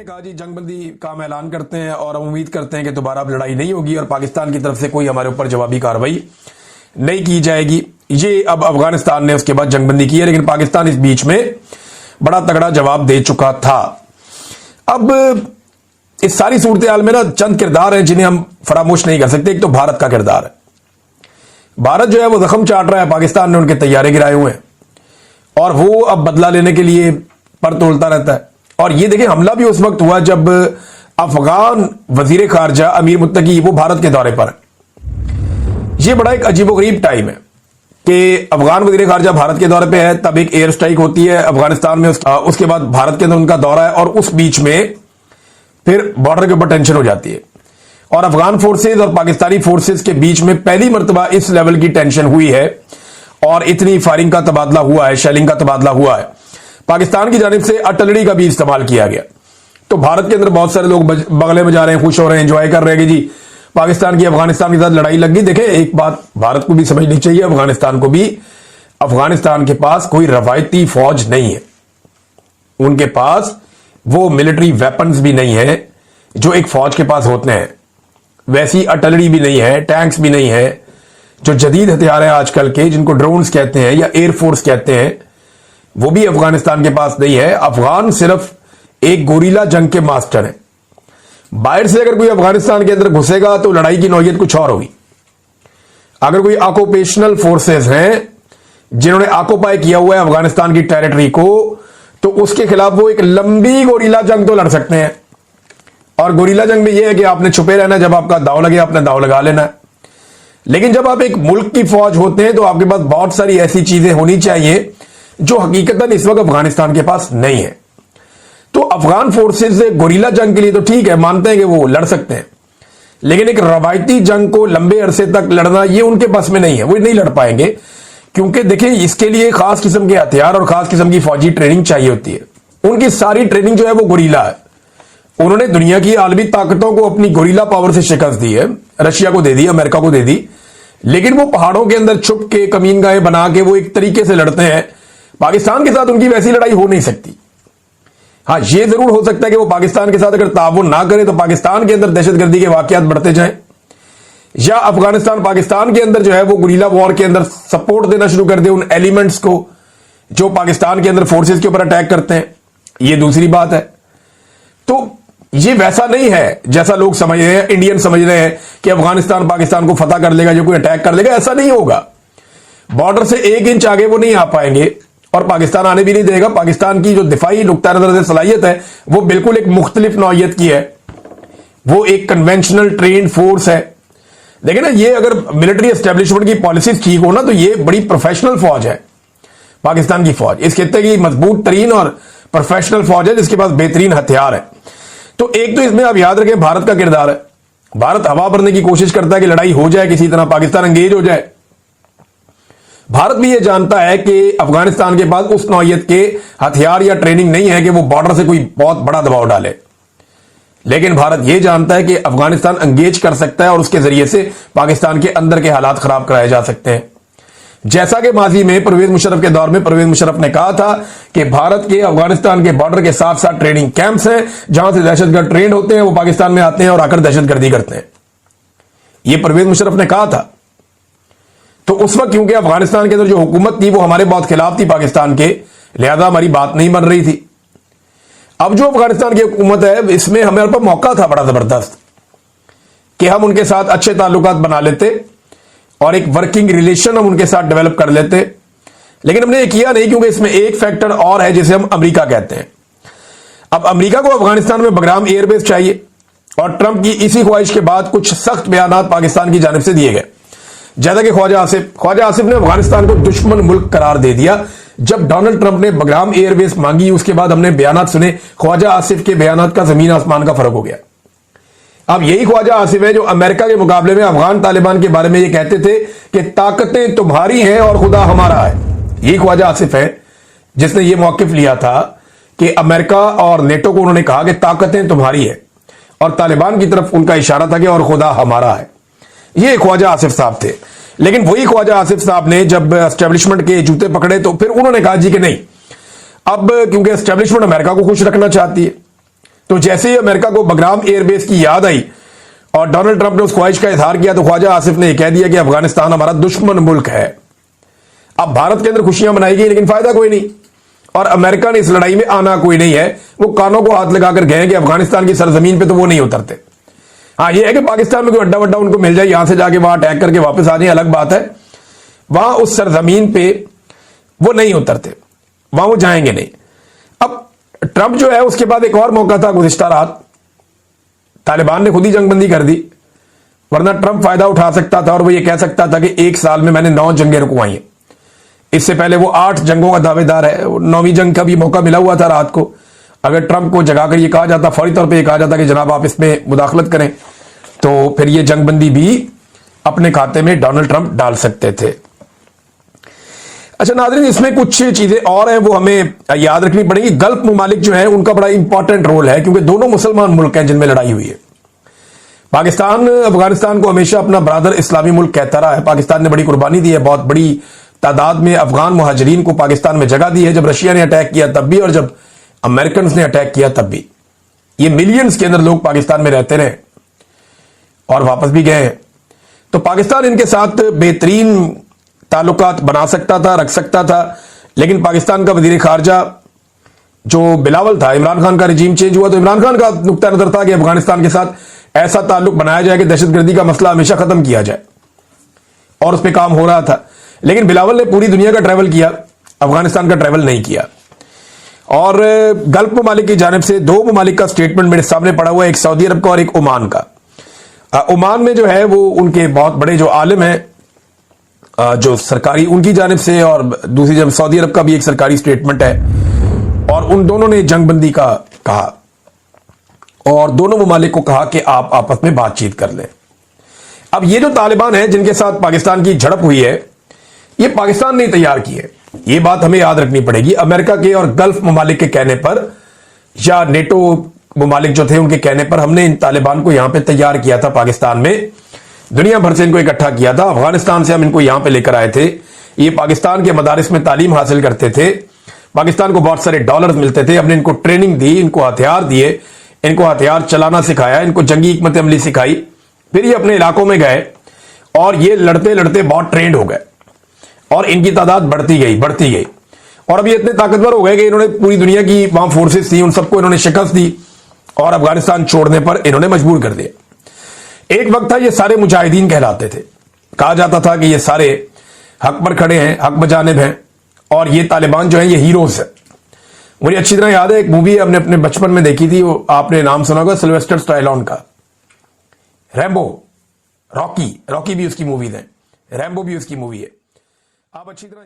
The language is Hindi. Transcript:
कहा जी जंगबंदी का हम ऐलान करते हैं और हम उम्मीद करते हैं कि दोबारा अब लड़ाई नहीं होगी और पाकिस्तान की तरफ से कोई हमारे ऊपर जवाबी कार्रवाई नहीं की जाएगी। ये अब अफगानिस्तान ने उसके बाद जंगबंदी की है, लेकिन पाकिस्तान इस बीच में बड़ा तगड़ा जवाब दे चुका था। अब इस सारी सूरत हाल में ना चंद किरदार हैं जिन्हें हम फरामोश नहीं कर सकते। एक तो भारत का किरदार है। भारत जो है वो जख्म चाट रहा है, पाकिस्तान ने उनके तैयारे गिराए हुए हैं और वो अब बदला लेने के लिए पर तोलता रहता है। और ये देखिए हमला भी उस वक्त हुआ जब अफगान वजीर खारजा अमीर मुत्तकी वो भारत के दौरे पर है। ये बड़ा एक अजीबोगरीब टाइम है कि अफगान वजीर खारजा भारत के दौरे पे है, तब एक एयर स्ट्राइक होती है अफगानिस्तान में, उसके बाद भारत के अंदर उनका दौरा है और उस बीच में फिर बॉर्डर के ऊपर टेंशन हो जाती है और अफगान फोर्सेज और पाकिस्तानी फोर्सेज के बीच में पहली मर्तबा इस लेवल की टेंशन हुई है और इतनी फायरिंग का तबादला हुआ है, शेलिंग का तबादला हुआ है। पाकिस्तान की जानिब से आर्टिलरी का भी इस्तेमाल किया गया। तो भारत के अंदर बहुत सारे लोग बगले में जा रहे हैं, खुश हो रहे हैं, एंजॉय कर रहे हैं कि जी पाकिस्तान की अफगानिस्तान के साथ लड़ाई लग गई। देखें एक बात भारत को भी समझनी चाहिए, अफगानिस्तान को भी, अफगानिस्तान के पास कोई रवायती फौज नहीं है, उनके पास वो मिलिट्री वेपन्स भी नहीं है जो एक फौज के पास होते हैं, वैसी आर्टिलरी भी नहीं है, टैंक्स भी नहीं है, जो जदीद हथियार हैं आजकल के जिनको ड्रोन्स कहते हैं या एयरफोर्स कहते हैं, वो भी अफगानिस्तान के पास नहीं है। अफगान सिर्फ एक गोरीला जंग के मास्टर हैं। बाहर से अगर कोई अफगानिस्तान के अंदर घुसेगा तो लड़ाई की नौयत कुछ और होगी। अगर कोई ऑक्यूपेशनल फोर्सेस हैं जिन्होंने ऑक्यूपाई किया हुआ है अफगानिस्तान की टेरिटरी को, तो उसके खिलाफ वो एक लंबी गोरीला जंग तो लड़ सकते हैं। और गोरीला जंग में यह है कि आपने छुपे रहना, जब आपका दाव लगे आपने दाव लगा लेना है। लेकिन जब आप एक मुल्क की फौज होते हैं तो आपके पास बहुत सारी ऐसी चीजें होनी चाहिए जो हकीकतन इस वक्त अफगानिस्तान के पास नहीं है। तो अफगान फोर्सेस गोरीला जंग के लिए तो ठीक है, मानते हैं कि वो लड़ सकते हैं, लेकिन एक रवायती जंग को लंबे अरसे तक लड़ना ये उनके पास में नहीं है, वो नहीं लड़ पाएंगे। क्योंकि देखिए इसके लिए खास किस्म के हथियार और खास किस्म की फौजी ट्रेनिंग चाहिए होती है। उनकी सारी ट्रेनिंग जो है वो गोरीला है। उन्होंने दुनिया की आलमी ताकतों को अपनी गोरीला पावर से शिकस्त दी है, रशिया को दे दी, अमेरिका को दे दी, लेकिन वो पहाड़ों के अंदर छुप के कमीनगाहें बना के वो एक तरीके से लड़ते हैं। पाकिस्तान के साथ उनकी वैसी लड़ाई हो नहीं सकती। हां, यह जरूर हो सकता है कि वो पाकिस्तान के साथ अगर ताउन ना करे तो पाकिस्तान के अंदर दहशतगर्दी के वाकयात बढ़ते जाएं, या अफगानिस्तान पाकिस्तान के अंदर जो है वो गुरीला वॉर के अंदर सपोर्ट देना शुरू कर दे उन एलिमेंट्स को जो पाकिस्तान के अंदर फोर्सेस के ऊपर अटैक करते हैं। यह दूसरी बात है। तो ये वैसा नहीं है जैसा लोग समझ रहे हैं, इंडियन समझ रहे हैं कि अफगानिस्तान पाकिस्तान को फतह कर लेगा, जो कोई अटैक कर लेगा, ऐसा नहीं होगा। बॉर्डर से 1 इंच आगे वो नहीं आ पाएंगे और पाकिस्तान आने भी नहीं देगा। पाकिस्तान की जो दिफाई नुक्ता नजर से सलाहियत है वो बिल्कुल एक मुख्तलिफ नौयत की है, वो एक कन्वेंशनल ट्रेन्ड फोर्स है। देखिए ना, ये अगर मिलिट्री एस्टेब्लिशमेंट की पॉलिसीज ठीक हो ना तो ये बड़ी प्रोफेशनल फौज है पाकिस्तान की फौज। इस खित्ते की मजबूत तरीन और प्रोफेशनल फौज है जिसके पास बेहतरीन हथियार है। तो एक तो इसमें आप याद रखें भारत का किरदार है। भारत हवा भरने की कोशिश करता है कि लड़ाई हो जाए, किसी तरह पाकिस्तान एंगेज हो जाए। भारत भी यह जानता है कि अफगानिस्तान के पास उस नौयत के हथियार या ट्रेनिंग नहीं है कि वो बॉर्डर से कोई बहुत बड़ा दबाव डाले, लेकिन भारत यह जानता है कि अफगानिस्तान एंगेज कर सकता है और उसके जरिए से पाकिस्तान के अंदर के हालात खराब कराए जा सकते हैं। जैसा कि माजी में परवेज मुशर्रफ के दौर में परवेज मुशर्रफ ने कहा था कि भारत के अफगानिस्तान के बॉर्डर के साथ साथ ट्रेनिंग कैंप्स हैं जहां से दहशतगर्द ट्रेंड होते हैं, वो पाकिस्तान में आते हैं और आकर दहशतगर्दी करते हैं। यह परवेज मुशर्रफ ने कहा था। तो उस वक्त क्योंकि अफगानिस्तान के अंदर जो हुकूमत थी वो हमारे बहुत खिलाफ थी पाकिस्तान के, लिहाजा हमारी बात नहीं बन रही थी। अब जो अफगानिस्तान की हुकूमत है इसमें हमारे पास मौका था बड़ा जबरदस्त कि हम उनके साथ अच्छे ताल्लुकात बना लेते और एक वर्किंग रिलेशन हम उनके साथ डेवलप कर लेते, लेकिन हमने ये किया नहीं क्योंकि इसमें एक फैक्टर और है जिसे हम अमेरिका कहते हैं। अब अमेरिका को अफगानिस्तान में बगराम एयरबेस चाहिए और ट्रंप की इसी ख्वाहिश के बाद कुछ सख्त बयान पाकिस्तान की जानिब से दिए गए। जैसा कि ख्वाजा आसिफ ने अफगानिस्तान को दुश्मन मुल्क करार दे दिया। जब डोनाल्ड ट्रंप ने बगराम एयरबेस मांगी उसके बाद हमने बयान सुने, ख्वाजा आसिफ के बयान का जमीन आसमान का फर्क हो गया। अब यही ख्वाजा आसिफ है जो अमेरिका के मुकाबले में अफगान तालिबान के बारे में ये कहते थे कि ताकतें तुम्हारी हैं और खुदा हमारा है। यही ख्वाजा आसिफ है जिसने ये मौकिफ लिया था कि अमेरिका और नेटो को उन्होंने कहा कि ताकतें तुम्हारी है और तालिबान की तरफ उनका इशारा था कि और खुदा हमारा है। ये ख्वाजा आसिफ साहब थे। लेकिन वही ख्वाजा आसिफ साहब ने जब एस्टेब्लिशमेंट के जूते पकड़े तो फिर उन्होंने कहा जी कि नहीं, अब क्योंकि एस्टेब्लिशमेंट अमेरिका को खुश रखना चाहती है, तो जैसे ही अमेरिका को बगराम एयरबेस की याद आई और डोनाल्ड ट्रंप ने उस ख्वाहिश का इजहार किया, तो ख्वाजा आसिफ ने कह दिया कि अफगानिस्तान हमारा दुश्मन मुल्क है। अब भारत के अंदर खुशियां मनाई गई, लेकिन फायदा कोई नहीं, और अमेरिका ने इस लड़ाई में आना कोई नहीं है। वो कानों को हाथ लगाकर गए कि अफगानिस्तान की सरजमीन पे तो वो नहीं उतरते। हाँ, ये है कि पाकिस्तान में कोई अड्डा वड्डा उनको मिल जाए, यहां से जाके वहां अटैक करके वापस आ जाए, अलग बात है। वहां उस सरजमीन पे वो नहीं उतरते, वहां वो जाएंगे नहीं। अब ट्रंप जो है, उसके बाद एक और मौका था गुज़िश्ता रात, तालिबान ने खुद ही जंगबंदी कर दी, वरना ट्रंप फायदा उठा सकता था और वो ये कह सकता था कि 1 साल में मैंने 9 जंगें रुकवाई हैं। इससे पहले वो 8 जंगों का दावेदार है। 9वीं जंग का भी मौका मिला हुआ था रात को। अगर ट्रंप को जगाकर ये कहा जाता, फौरी तौर पे ये कहा जाता कि जनाब आप इसमें मुदाखलत करें, तो फिर ये जंगबंदी भी अपने खाते में डोनाल्ड ट्रंप डाल सकते थे। अच्छा नाज़रीन, इसमें कुछ चीजें और हैं, वो हमें याद रखनी पड़ेगी। गल्फ ममालिक जो है उनका बड़ा इंपॉर्टेंट रोल है, क्योंकि दोनों मुसलमान मुल्क हैं जिनमें लड़ाई हुई है। पाकिस्तान अफगानिस्तान को हमेशा अपना ब्रादर इस्लामी मुल्क कहता रहा है। पाकिस्तान ने बड़ी कुर्बानी दी है, बहुत बड़ी तादाद में अफगान मुहाजिरीन को पाकिस्तान में जगह दी है, जब रशिया ने अटैक किया तब भी और जब अमेरिकन ने अटैक किया तब भी। ये मिलियंस के अंदर लोग पाकिस्तान में रहते रहे और वापस भी गए हैं। तो पाकिस्तान इनके साथ बेहतरीन ताल्लुकात बना सकता था, रख सकता था, लेकिन पाकिस्तान का वजीर खारजा जो बिलावल था, इमरान खान का रिजीम चेंज हुआ तो इमरान खान का नुक्ता नजर था कि अफगानिस्तान के साथ ऐसा ताल्लुक बनाया जाए कि दहशतगर्दी का मसला हमेशा खत्म किया जाए, और उस पर काम हो रहा था। लेकिन बिलावल ने पूरी दुनिया का ट्रैवल किया, अफगानिस्तान का ट्रैवल नहीं किया। और गल्फ ममालिक की जानिब से 2 ममालिक का स्टेटमेंट मेरे सामने पड़ा हुआ है, एक सऊदी अरब का और एक ओमान का। ओमान में जो है वो उनके बहुत बड़े जो आलिम हैं, जो सरकारी उनकी जानिब से, और दूसरी जब सऊदी अरब का भी एक सरकारी स्टेटमेंट है, और उन दोनों ने जंगबंदी का कहा और दोनों ममालिक को कहा कि आप आपस में बातचीत कर लें। अब ये जो तालिबान है जिनके साथ पाकिस्तान की झड़प हुई है, ये पाकिस्तान ने तैयार की है, ये बात हमें याद रखनी पड़ेगी। अमेरिका के और गल्फ ममालिक के कहने पर, या नेटो ममालिक जो थे उनके कहने पर, हमने इन तालिबान को यहां पे तैयार किया था। पाकिस्तान में दुनिया भर से इनको इकट्ठा किया था, अफगानिस्तान से हम इनको यहां पे लेकर आए थे। ये पाकिस्तान के मदारिस में तालीम हासिल करते थे, पाकिस्तान को बहुत सारे डॉलर मिलते थे, हमने इनको ट्रेनिंग दी, इनको हथियार दिए, इनको हथियार चलाना सिखाया, इनको जंगी हिकमत अमली सिखाई। फिर ये अपने इलाकों में गए और ये लड़ते लड़ते बहुत ट्रेंड हो गए और इनकी तादाद बढ़ती गई, और अब ये इतने ताकतवर हो गए कि इन्होंने पूरी दुनिया की वहां फोर्सेस थी, उन सबको इन्होंने शिकस्त दी और अफगानिस्तान छोड़ने पर इन्होंने मजबूर कर दिया। एक वक्त था ये सारे मुजाहिदीन कहलाते थे, कहा जाता था कि ये सारे हक पर खड़े हैं, हक बजानिब हैं, और ये तालिबान जो है ये हीरोज है। मुझे अच्छी तरह याद है, एक मूवी हमने अपने बचपन में देखी थी, वो आपने नाम सुना होगा, सिल्वेस्टर स्टैलोन का, रैम्बो, रॉकी भी उसकी मूवी है, रैम्बो भी उसकी मूवी है। आप अच्छी तरह